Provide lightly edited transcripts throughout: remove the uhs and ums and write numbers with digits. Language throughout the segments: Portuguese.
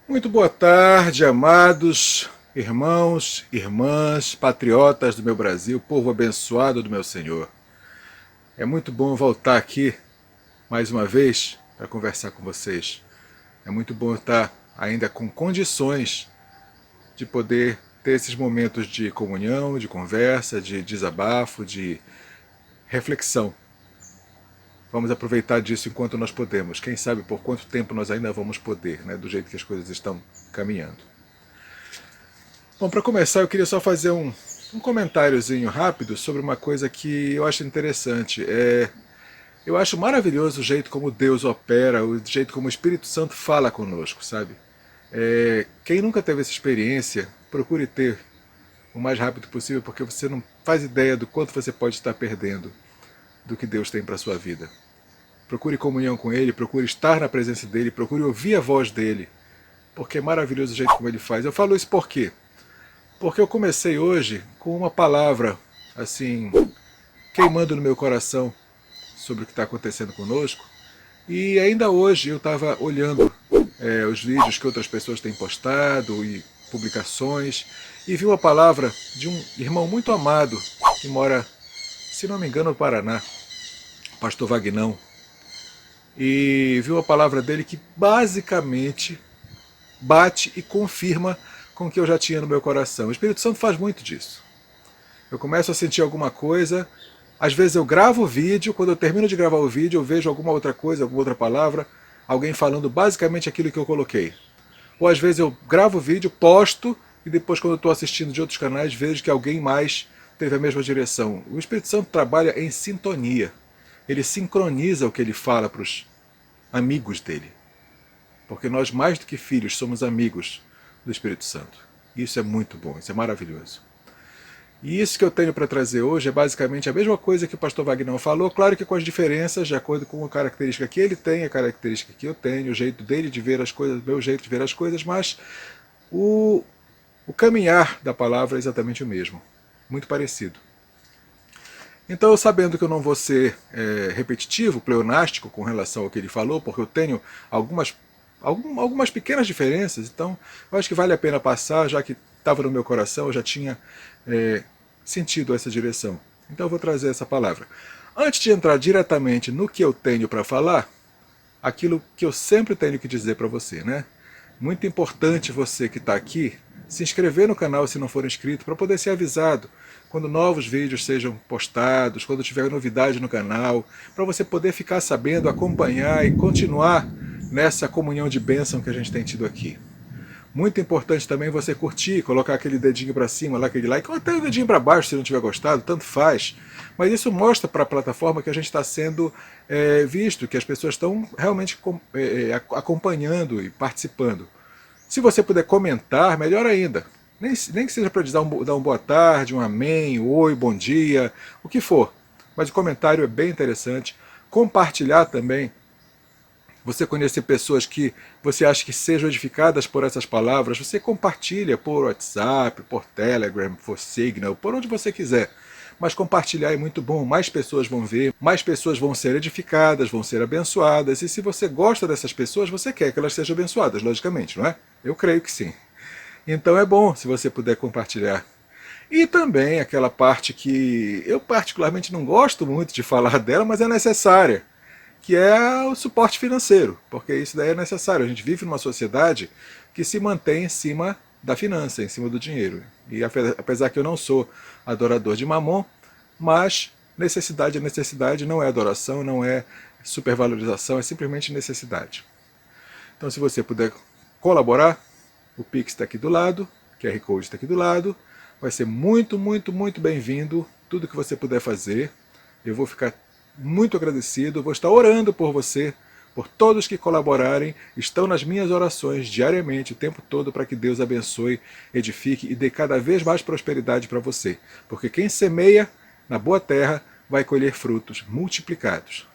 Muito boa tarde, amados irmãos, irmãs, patriotas do meu Brasil, povo abençoado do meu Senhor. É muito bom voltar aqui mais uma vez para conversar com vocês. É muito bom estar ainda com condições de poder ter esses momentos de comunhão, de conversa, de desabafo, de reflexão. Vamos aproveitar disso enquanto nós podemos. Quem sabe por quanto tempo nós ainda vamos poder, né, do jeito que as coisas estão caminhando. Bom, para começar, eu queria só fazer um comentáriozinho rápido sobre uma coisa que eu acho interessante. Eu acho maravilhoso o jeito como Deus opera, o jeito como o Espírito Santo fala conosco, sabe? Quem nunca teve essa experiência, procure ter o mais rápido possível, porque você não faz ideia do quanto você pode estar perdendo do que Deus tem para sua vida. Procure comunhão com Ele, procure estar na presença dEle, procure ouvir a voz dEle, porque é maravilhoso o jeito como Ele faz. Eu falo isso por quê? Porque eu comecei hoje com uma palavra, assim, queimando no meu coração sobre o que está acontecendo conosco. E ainda hoje eu estava olhando os vídeos que outras pessoas têm postado e publicações e vi uma palavra de um irmão muito amado que mora, se não me engano, no Paraná, o pastor Vagnão. E vi uma palavra dele que basicamente bate e confirma com o que eu já tinha no meu coração. O Espírito Santo faz muito disso. Eu começo a sentir alguma coisa, às vezes eu gravo o vídeo, quando eu termino de gravar o vídeo eu vejo alguma outra coisa, alguma outra palavra, alguém falando basicamente aquilo que eu coloquei. Ou às vezes eu gravo o vídeo, posto, e depois quando eu estou assistindo de outros canais vejo que alguém mais teve a mesma direção. O Espírito Santo trabalha em sintonia. Ele sincroniza o que ele fala para os amigos dele. Porque nós, mais do que filhos, somos amigos do Espírito Santo. Isso é muito bom, isso é maravilhoso. E isso que eu tenho para trazer hoje é basicamente a mesma coisa que o pastor Wagner falou, claro que com as diferenças, de acordo com a característica que ele tem, a característica que eu tenho, o jeito dele de ver as coisas, o meu jeito de ver as coisas, mas o, o caminhar da palavra é exatamente o mesmo, muito parecido. Então, sabendo que eu não vou ser repetitivo, pleonástico com relação ao que ele falou, porque eu tenho algumas pequenas diferenças, então eu acho que vale a pena passar, já que estava no meu coração, eu já tinha sentido essa direção. Então eu vou trazer essa palavra. Antes de entrar diretamente no que eu tenho para falar, aquilo que eu sempre tenho que dizer para você, né? Muito importante você que está aqui se inscrever no canal se não for inscrito para poder ser avisado quando novos vídeos sejam postados, quando tiver novidade no canal, para você poder ficar sabendo, acompanhar e continuar nessa comunhão de bênção que a gente tem tido aqui. Muito importante também você curtir, colocar aquele dedinho para cima, lá, aquele like, ou até o dedinho para baixo se não tiver gostado, tanto faz. Mas isso mostra para a plataforma que a gente está sendo visto, que as pessoas estão realmente acompanhando e participando. Se você puder comentar, melhor ainda. Nem que seja para dar um boa tarde, um amém, um oi, bom dia, o que for. Mas o comentário é bem interessante. Compartilhar também, você conhecer pessoas que você acha que sejam edificadas por essas palavras, você compartilha por WhatsApp, por Telegram, por Signal, por onde você quiser. Mas compartilhar é muito bom, mais pessoas vão ver, mais pessoas vão ser edificadas, vão ser abençoadas, e se você gosta dessas pessoas, você quer que elas sejam abençoadas, logicamente, não é? Eu creio que sim. Então é bom se você puder compartilhar. E também aquela parte que eu particularmente não gosto muito de falar dela, mas é necessária, que é o suporte financeiro, porque isso daí é necessário. A gente vive numa sociedade que se mantém em cima da finança, em cima do dinheiro. E apesar que eu não sou adorador de mamon, mas necessidade é necessidade, não é adoração, não é supervalorização, é simplesmente necessidade. Então se você puder colaborar, o Pix está aqui do lado, o QR Code está aqui do lado, vai ser muito, muito, muito bem-vindo tudo que você puder fazer. Eu vou ficar muito agradecido, vou estar orando por você, por todos que colaborarem, estão nas minhas orações diariamente, o tempo todo, para que Deus abençoe, edifique e dê cada vez mais prosperidade para você. Porque quem semeia na boa terra vai colher frutos multiplicados.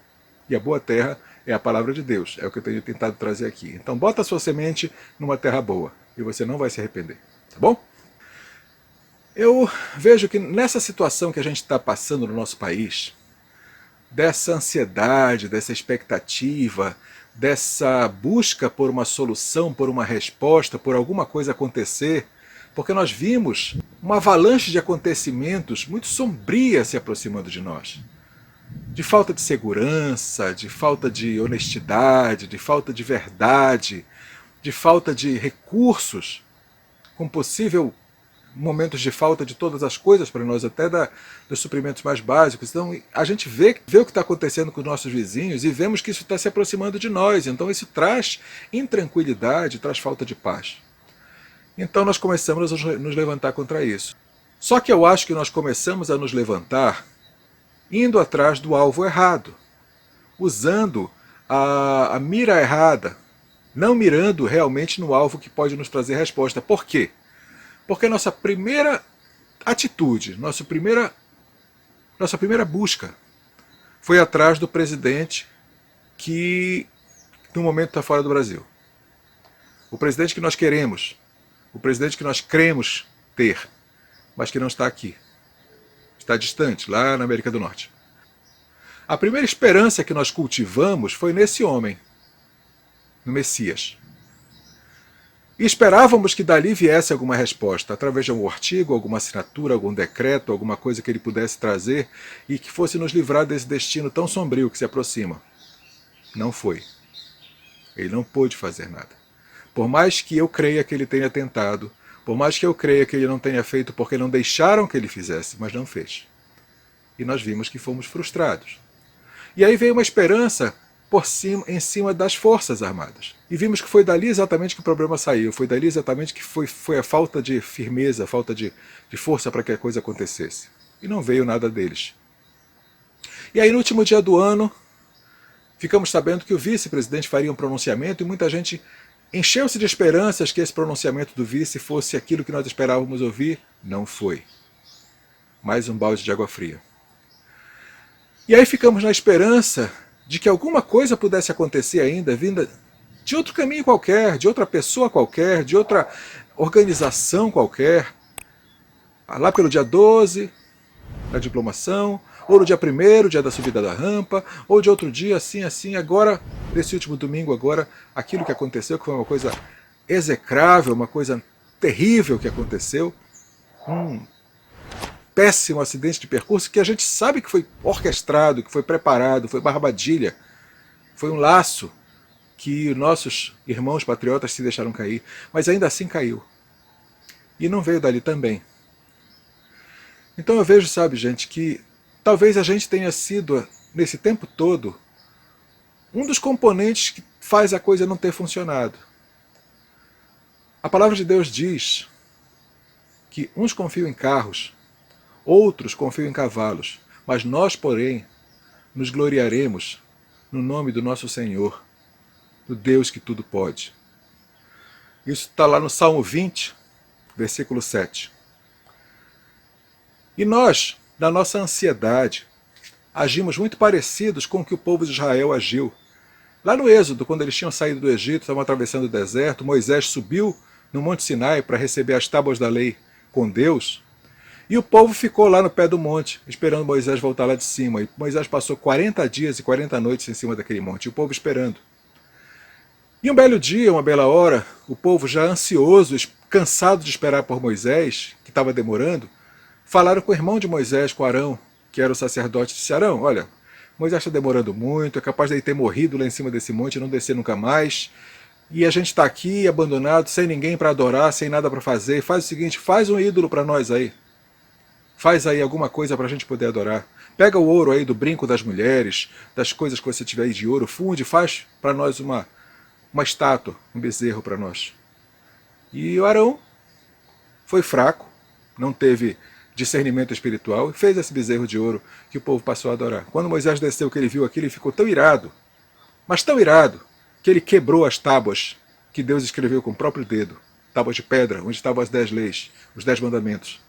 E a boa terra é a palavra de Deus, é o que eu tenho tentado trazer aqui. Então bota a sua semente numa terra boa e você não vai se arrepender, tá bom? Eu vejo que nessa situação que a gente está passando no nosso país, dessa ansiedade, dessa expectativa, dessa busca por uma solução, por uma resposta, por alguma coisa acontecer, porque nós vimos uma avalanche de acontecimentos muito sombria se aproximando de nós. De falta de segurança, de falta de honestidade, de falta de verdade, de falta de recursos, com possível momentos de falta de todas as coisas para nós, até dos suprimentos mais básicos. Então a gente vê o que está acontecendo com os nossos vizinhos e vemos que isso está se aproximando de nós. Então isso traz intranquilidade, traz falta de paz. Então nós começamos a nos levantar contra isso. Só que eu acho que nós começamos a nos levantar indo atrás do alvo errado, usando a mira errada, não mirando realmente no alvo que pode nos trazer resposta. Por quê? Porque nossa primeira atitude, nossa primeira busca foi atrás do presidente que no momento está fora do Brasil. O presidente que nós queremos, o presidente que nós cremos ter, mas que não está aqui. Está distante, lá na América do Norte. A primeira esperança que nós cultivamos foi nesse homem, no Messias. E esperávamos que dali viesse alguma resposta, através de algum artigo, alguma assinatura, algum decreto, alguma coisa que ele pudesse trazer e que fosse nos livrar desse destino tão sombrio que se aproxima. Não foi. Ele não pôde fazer nada. Por mais que eu creia que ele tenha tentado, por mais que eu creia que ele não tenha feito porque não deixaram que ele fizesse, mas não fez. E nós vimos que fomos frustrados. E aí veio uma esperança em cima das Forças Armadas. E vimos que foi dali exatamente que o problema saiu, foi dali exatamente que foi a falta de firmeza, a falta de força para que a coisa acontecesse. E não veio nada deles. E aí no último dia do ano, ficamos sabendo que o vice-presidente faria um pronunciamento e muita gente encheu-se de esperanças que esse pronunciamento do vice fosse aquilo que nós esperávamos ouvir. Não foi. Mais um balde de água fria. E aí ficamos na esperança de que alguma coisa pudesse acontecer ainda, vinda de outro caminho qualquer, de outra pessoa qualquer, de outra organização qualquer. Lá pelo dia 12, da diplomação, ou no dia 1º, dia da subida da rampa, ou de outro dia, assim, agora, nesse último domingo, agora, aquilo que aconteceu, que foi uma coisa execrável, uma coisa terrível que aconteceu, um péssimo acidente de percurso que a gente sabe que foi orquestrado, que foi preparado, foi uma armadilha, foi um laço que nossos irmãos patriotas se deixaram cair, mas ainda assim caiu. E não veio dali também. Então eu vejo, sabe, gente, que talvez a gente tenha sido, nesse tempo todo, um dos componentes que faz a coisa não ter funcionado. A palavra de Deus diz que uns confiam em carros, outros confiam em cavalos, mas nós, porém, nos gloriaremos no nome do nosso Senhor, do Deus que tudo pode. Isso está lá no Salmo 20, versículo 7. E nós, na nossa ansiedade, agimos muito parecidos com o que o povo de Israel agiu. Lá no Êxodo, quando eles tinham saído do Egito, estavam atravessando o deserto, Moisés subiu no Monte Sinai para receber as tábuas da lei com Deus, e o povo ficou lá no pé do monte, esperando Moisés voltar lá de cima. E Moisés passou 40 dias e 40 noites em cima daquele monte, e o povo esperando. E um belo dia, uma bela hora, o povo já ansioso, cansado de esperar por Moisés, que estava demorando, falaram com o irmão de Moisés, com Arão, que era o sacerdote, disse: Arão, olha, Moisés está demorando muito, é capaz de ele ter morrido lá em cima desse monte e não descer nunca mais, e a gente está aqui abandonado, sem ninguém para adorar, sem nada para fazer. Faz o seguinte, faz um ídolo para nós aí. Faz aí alguma coisa para a gente poder adorar. Pega o ouro aí do brinco das mulheres, das coisas que você tiver aí de ouro, funde, faz para nós uma estátua, um bezerro para nós. E o Arão foi fraco, não teve discernimento espiritual e fez esse bezerro de ouro que o povo passou a adorar. Quando Moisés desceu, que ele viu aquilo, ele ficou tão irado, mas tão irado, que ele quebrou as tábuas que Deus escreveu com o próprio dedo, tábuas de pedra, onde estavam as 10 leis, os 10 mandamentos.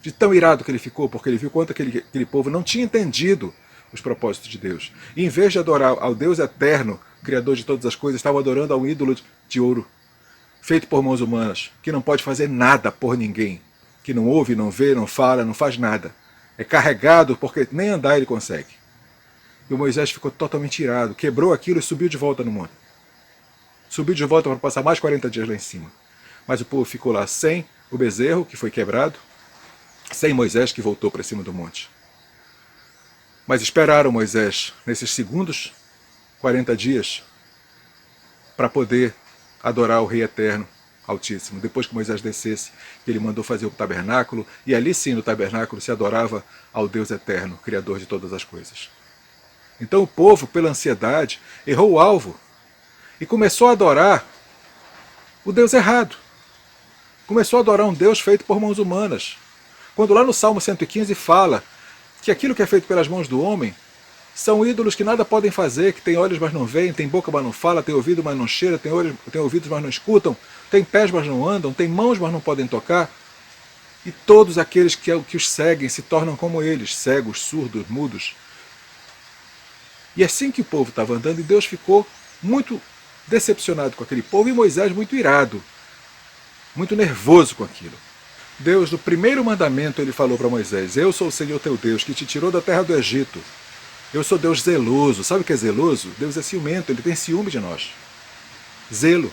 De tão irado que ele ficou, porque ele viu quanto aquele povo não tinha entendido os propósitos de Deus. E em vez de adorar ao Deus eterno, Criador de todas as coisas, estava adorando a um ídolo de ouro, feito por mãos humanas, que não pode fazer nada por ninguém, que não ouve, não vê, não fala, não faz nada. É carregado porque nem andar ele consegue. E o Moisés ficou totalmente irado, quebrou aquilo e subiu de volta no monte. Subiu de volta para passar mais 40 dias lá em cima. Mas o povo ficou lá sem o bezerro, que foi quebrado, sem Moisés, que voltou para cima do monte. Mas esperaram Moisés nesses segundos 40 dias para poder adorar o Rei Eterno, Altíssimo. Depois que Moisés descesse, ele mandou fazer o tabernáculo, e ali sim no tabernáculo se adorava ao Deus Eterno, Criador de todas as coisas. Então o povo, pela ansiedade, errou o alvo e começou a adorar o Deus errado. Começou a adorar um Deus feito por mãos humanas. Quando lá no Salmo 115 fala que aquilo que é feito pelas mãos do homem são ídolos que nada podem fazer, que tem olhos mas não veem, tem boca mas não fala, tem ouvido mas não cheira, tem ouvidos mas não escutam, tem pés mas não andam, tem mãos mas não podem tocar. E todos aqueles que os seguem se tornam como eles, cegos, surdos, mudos. E assim que o povo estava andando, e Deus ficou muito decepcionado com aquele povo, e Moisés muito irado, muito nervoso com aquilo. Deus, no primeiro mandamento, ele falou para Moisés: eu sou o Senhor teu Deus, que te tirou da terra do Egito. Eu sou Deus zeloso. Sabe o que é zeloso? Deus é ciumento, ele tem ciúme de nós. Zelo.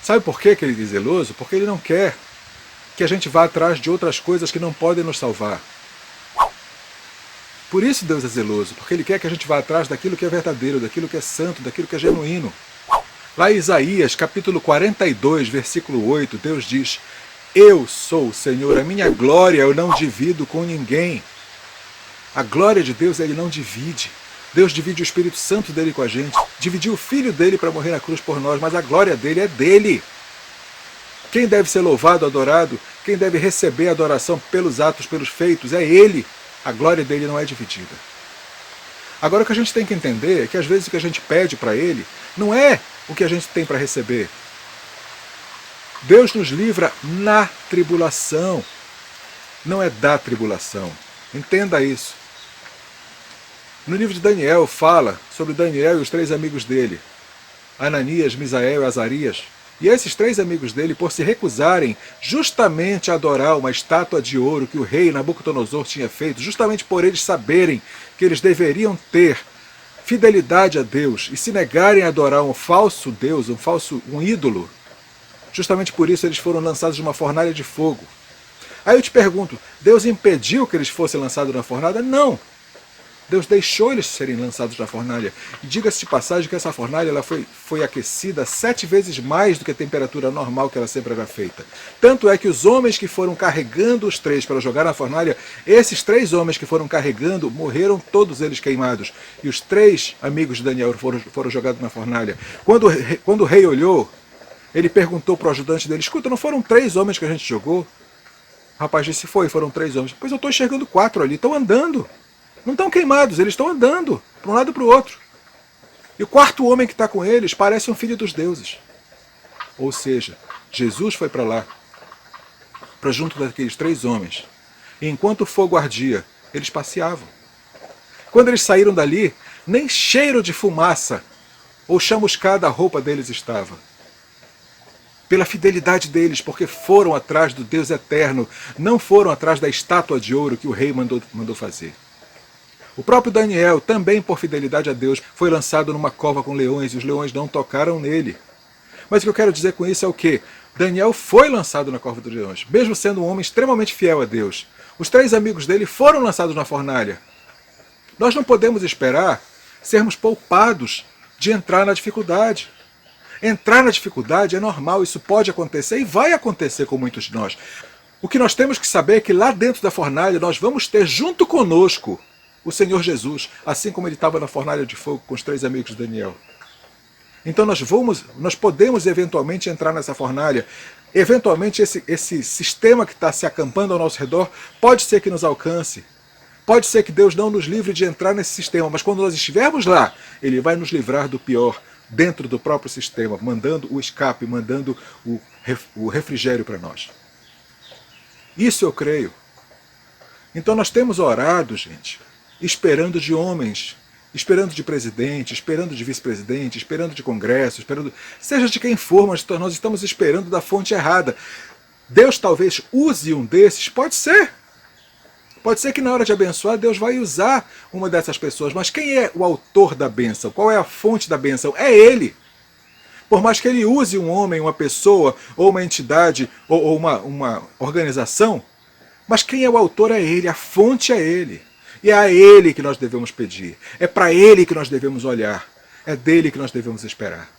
Sabe por que ele diz zeloso? Porque ele não quer que a gente vá atrás de outras coisas que não podem nos salvar. Por isso Deus é zeloso, porque ele quer que a gente vá atrás daquilo que é verdadeiro, daquilo que é santo, daquilo que é genuíno. Lá em Isaías, capítulo 42, versículo 8, Deus diz: eu sou o Senhor, a minha glória eu não divido com ninguém. A glória de Deus ele não divide. Deus divide o Espírito Santo dele com a gente, dividiu o Filho dele para morrer na cruz por nós, mas a glória dele é dele. Quem deve ser louvado, adorado, quem deve receber a adoração pelos atos, pelos feitos, é ele. A glória dele não é dividida. Agora o que a gente tem que entender é que às vezes o que a gente pede para ele não é o que a gente tem para receber. Deus nos livra na tribulação, não é da tribulação. Entenda isso. No livro de Daniel fala sobre Daniel e os 3 amigos dele, Ananias, Misael e Azarias. E esses 3 amigos dele, por se recusarem justamente a adorar uma estátua de ouro que o rei Nabucodonosor tinha feito, justamente por eles saberem que eles deveriam ter fidelidade a Deus e se negarem a adorar um falso Deus, um ídolo, justamente por isso eles foram lançados de uma fornalha de fogo. Aí eu te pergunto, Deus impediu que eles fossem lançados na fornalha? Não. Deus deixou eles serem lançados na fornalha. E diga-se de passagem que essa fornalha ela foi aquecida 7 vezes mais do que a temperatura normal que ela sempre era feita. Tanto é que os homens que foram carregando os 3 para jogar na fornalha, esses 3 homens que foram carregando, morreram todos eles queimados. E os 3 amigos de Daniel foram jogados na fornalha. Quando o rei olhou, ele perguntou para o ajudante dele: escuta, não foram 3 homens que a gente jogou? O rapaz disse: foram 3 homens. Pois eu estou enxergando 4 ali, estão andando. Não estão queimados, eles estão andando para um lado e para o outro. E o 4º homem que está com eles parece um filho dos deuses. Ou seja, Jesus foi para lá, para junto daqueles 3 homens. E enquanto o fogo ardia, eles passeavam. Quando eles saíram dali, nem cheiro de fumaça ou chamuscada a roupa deles estava. Pela fidelidade deles, porque foram atrás do Deus eterno, não foram atrás da estátua de ouro que o rei mandou fazer. O próprio Daniel, também por fidelidade a Deus, foi lançado numa cova com leões, e os leões não tocaram nele. Mas o que eu quero dizer com isso é o quê? Daniel foi lançado na cova dos leões, mesmo sendo um homem extremamente fiel a Deus. Os 3 amigos dele foram lançados na fornalha. Nós não podemos esperar sermos poupados de entrar na dificuldade. Entrar na dificuldade é normal, isso pode acontecer e vai acontecer com muitos de nós. O que nós temos que saber é que lá dentro da fornalha nós vamos ter junto conosco o Senhor Jesus, assim como ele estava na fornalha de fogo com os 3 amigos de Daniel. Então nós podemos eventualmente entrar nessa fornalha. Eventualmente esse sistema que está se acampando ao nosso redor pode ser que nos alcance. Pode ser que Deus não nos livre de entrar nesse sistema, mas quando nós estivermos lá, ele vai nos livrar do pior dentro do próprio sistema, mandando o escape, mandando o refrigério para nós. Isso eu creio. Então nós temos orado, gente, esperando de homens, esperando de presidente, esperando de vice-presidente, esperando de congresso, seja de quem for, mas nós estamos esperando da fonte errada. Deus talvez use um desses, pode ser. Pode ser que na hora de abençoar, Deus vai usar uma dessas pessoas, mas quem é o autor da bênção? Qual é a fonte da bênção? É Ele. Por mais que Ele use um homem, uma pessoa, ou uma entidade, ou uma organização, mas quem é o autor é Ele, a fonte é Ele. E é a Ele que nós devemos pedir. É para Ele que nós devemos olhar. É dele que nós devemos esperar.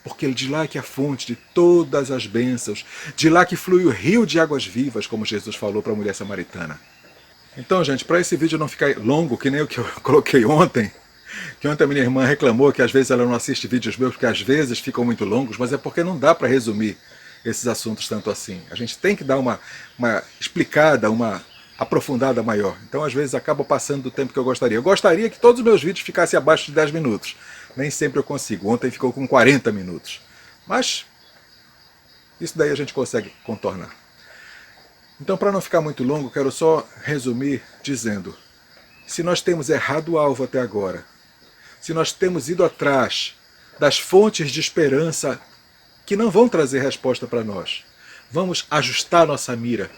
Porque de lá que é a fonte de todas as bênçãos, de lá que flui o rio de águas vivas, como Jesus falou para a mulher samaritana. Então, gente, para esse vídeo não ficar longo, que nem o que eu coloquei ontem, que ontem a minha irmã reclamou que às vezes ela não assiste vídeos meus, porque às vezes ficam muito longos, mas é porque não dá para resumir esses assuntos tanto assim. A gente tem que dar uma explicada, uma aprofundada maior. Então, às vezes, acaba passando do tempo que eu gostaria. Eu gostaria que todos os meus vídeos ficassem abaixo de 10 minutos. Nem sempre eu consigo. Ontem ficou com 40 minutos. Mas isso daí a gente consegue contornar. Então, para não ficar muito longo, quero só resumir dizendo: se nós temos errado o alvo até agora, se nós temos ido atrás das fontes de esperança que não vão trazer resposta para nós, vamos ajustar nossa mira,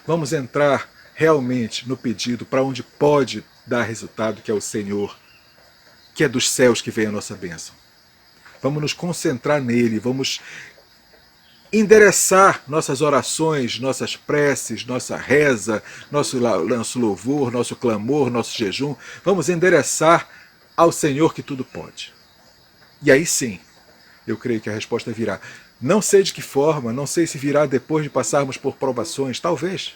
vamos entrar realmente no pedido para onde pode dar resultado, que é o Senhor, que é dos céus que vem a nossa bênção. Vamos nos concentrar nele, vamos endereçar nossas orações, nossas preces, nossa reza, nosso louvor, nosso clamor, nosso jejum. Vamos endereçar ao Senhor que tudo pode. E aí sim, eu creio que a resposta virá. Não sei de que forma, não sei se virá depois de passarmos por provações, talvez.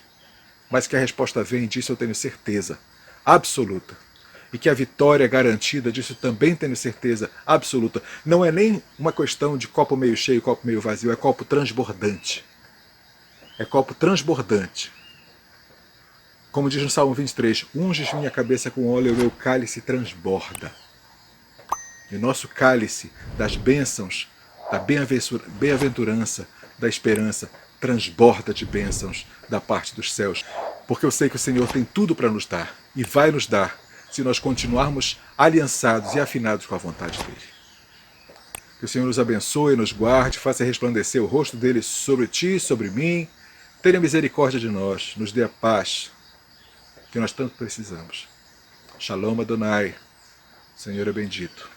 Mas que a resposta vem, disso eu tenho certeza absoluta. E que a vitória é garantida, disso também tenho certeza absoluta. Não é nem uma questão de copo meio cheio, copo meio vazio, é copo transbordante. É copo transbordante. Como diz no Salmo 23, unges minha cabeça com óleo e o meu cálice transborda. E o nosso cálice das bênçãos, da bem-aventurança, da esperança, transborda de bênçãos da parte dos céus. Porque eu sei que o Senhor tem tudo para nos dar, e vai nos dar, se nós continuarmos aliançados e afinados com a vontade dele. Que o Senhor nos abençoe, nos guarde, faça resplandecer o rosto dele sobre ti, sobre mim, tenha misericórdia de nós, nos dê a paz que nós tanto precisamos. Shalom Adonai, o Senhor é bendito.